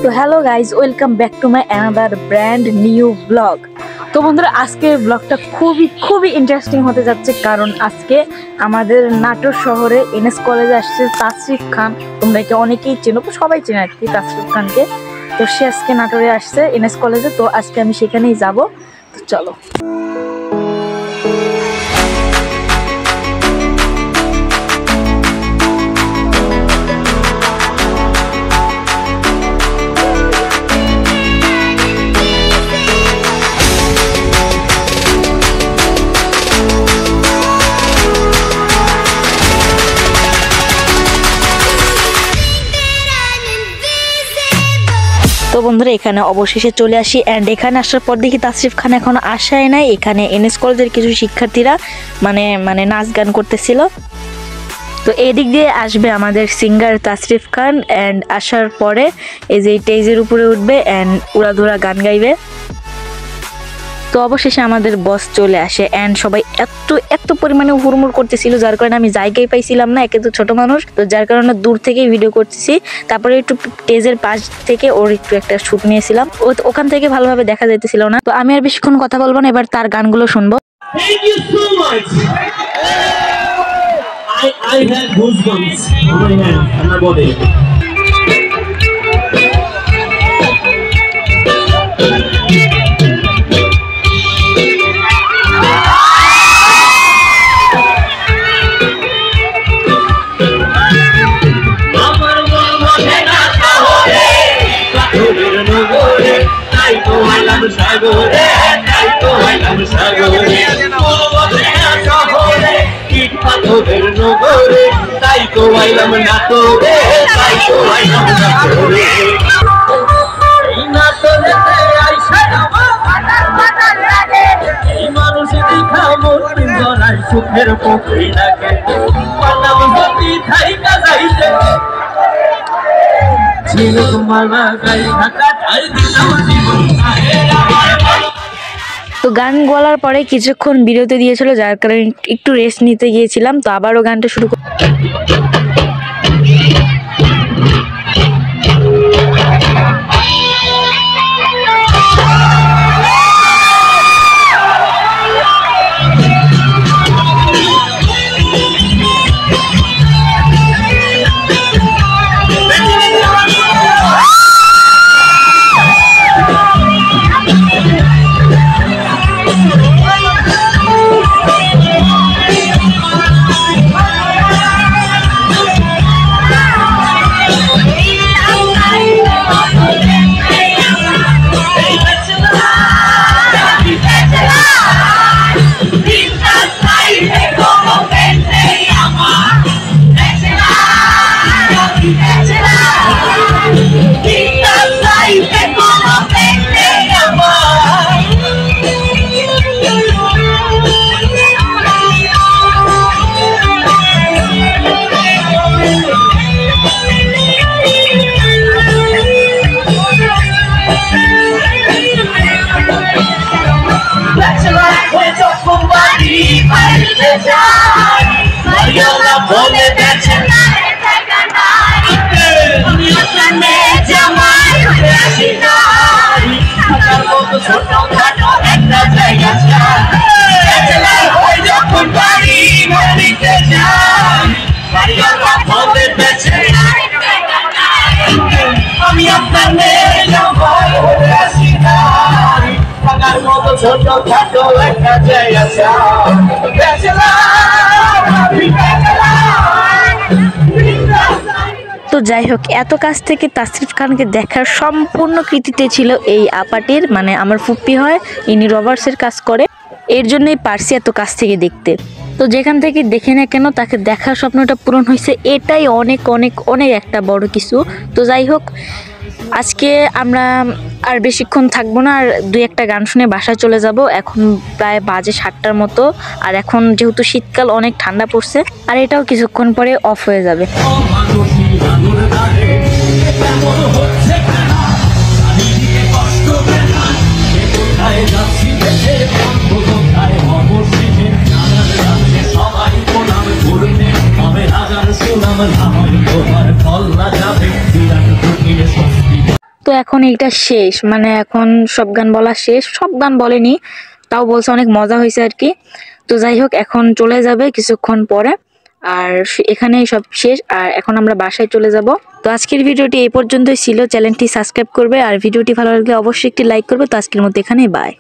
তো hello guys, welcome back to my another brand new blog. তো বন্ধুরা, আজকের ব্লগটা খুবই ইন্টারেস্টিং হতে যাচ্ছে, কারণ আজকে আমাদের নাটোর শহরে এনএস কলেজে আসছে তাসরিফ খান। তোমরা একে অনেকেই চেনো, সবাই চেনে আর কি তাসরিফ খানকে। তো সে আজকে নাটোরে আসছে এনএস কলেজে, তো আজকে আমি সেখানেই যাব। তো চলো। তো বন্ধুরা, এখানে অবশেষে চলে আসি, অ্যান্ড এখানে আসার পর দেখি তাসরিফ খান এখনো আসাই নাই। এখানে এনএস কলেজের কিছু শিক্ষার্থীরা মানে নাচ গান করতেছিল। তো এদিক দিয়ে আসবে আমাদের সিঙ্গার তাসরিফ খান, অ্যান্ড আসার পরে এই যে স্টেজের উপরে উঠবে অ্যান্ড উড়াধুরা গান গাইবে। তো অবশেষে আমাদের বস চলে আসে, অ্যান্ড সবাই এত পরিমাণে হুড়মুড় করতেছিল, যার কারণে আমি জায়গায় পাইছিলাম না, একে তো ছোট মানুষ, তো যার কারণে দূর থেকেই ভিডিও করতেছি। তারপরে একটু স্টেজের পাশ থেকে ওর একটু একটা শুট নিয়েছিলাম, ওখান থেকে ভালোভাবে দেখা যাইতেছিল না। তো আমি আর বেশিক্ষণ কথা বলবো না, এবার তার গানগুলো শুনবো। Thank you so much. I had goosebumps on my hand and my body. সুখের পুকুরি লাগে পালাম হতি থাইকা যাইতে ঝিনুক মালা গাই ঢাকা ঠাই দিলাম জীবন তো গান বলার পরে কিছুক্ষণ বিরতি দিয়েছিল, যার কারণে একটু রেস্ট নিতে গিয়েছিলাম। তো আবারও গানটা শুরু ছোটখাটো একটা জায়গা। তো যাই হোক, এত কাছ থেকে তাসরিফ খানকে দেখার সম্পূর্ণ কৃতিত্ব ছিল এই আপাটির, মানে আমার ফুপ্পি হয়, ইনি রবার্টসের কাজ করে, এর জন্যই পারছি এত কাছ থেকে দেখতে। তো যেখান থেকে দেখে না কেন, তাকে দেখার স্বপ্নটা পূরণ হয়েছে, এটাই অনেক অনেক অনেক একটা বড় কিছু। তো যাই হোক, আজকে আমরা আর বেশিক্ষণ থাকবো না, আর দুই একটা গান শুনে বাসায় চলে যাব। এখন প্রায় বাজে 7টার মতো, আর এখন যেহেতু শীতকাল অনেক ঠান্ডা পড়ছে, আর এটাও কিছুক্ষণ পরে অফ হয়ে যাবে। তো এখন এইটা শেষ, মানে এখন সব গান বলা শেষ, সব গান বলেনি, তাও বলছে অনেক মজা হয়েছে আর কি। তো যাই হোক, এখন চলে যাবে কিছুক্ষণ পরে, আর এখানেই সব শেষ, আর এখন আমরা বাসায় চলে যাব। তো আজকের ভিডিওটি এই পর্যন্তই ছিল। চ্যানেলটি সাবস্ক্রাইব করবে, আর ভিডিওটি ভালো লাগলে অবশ্যই একটি লাইক করবে। তো আজকের মতো এখানেই বাই।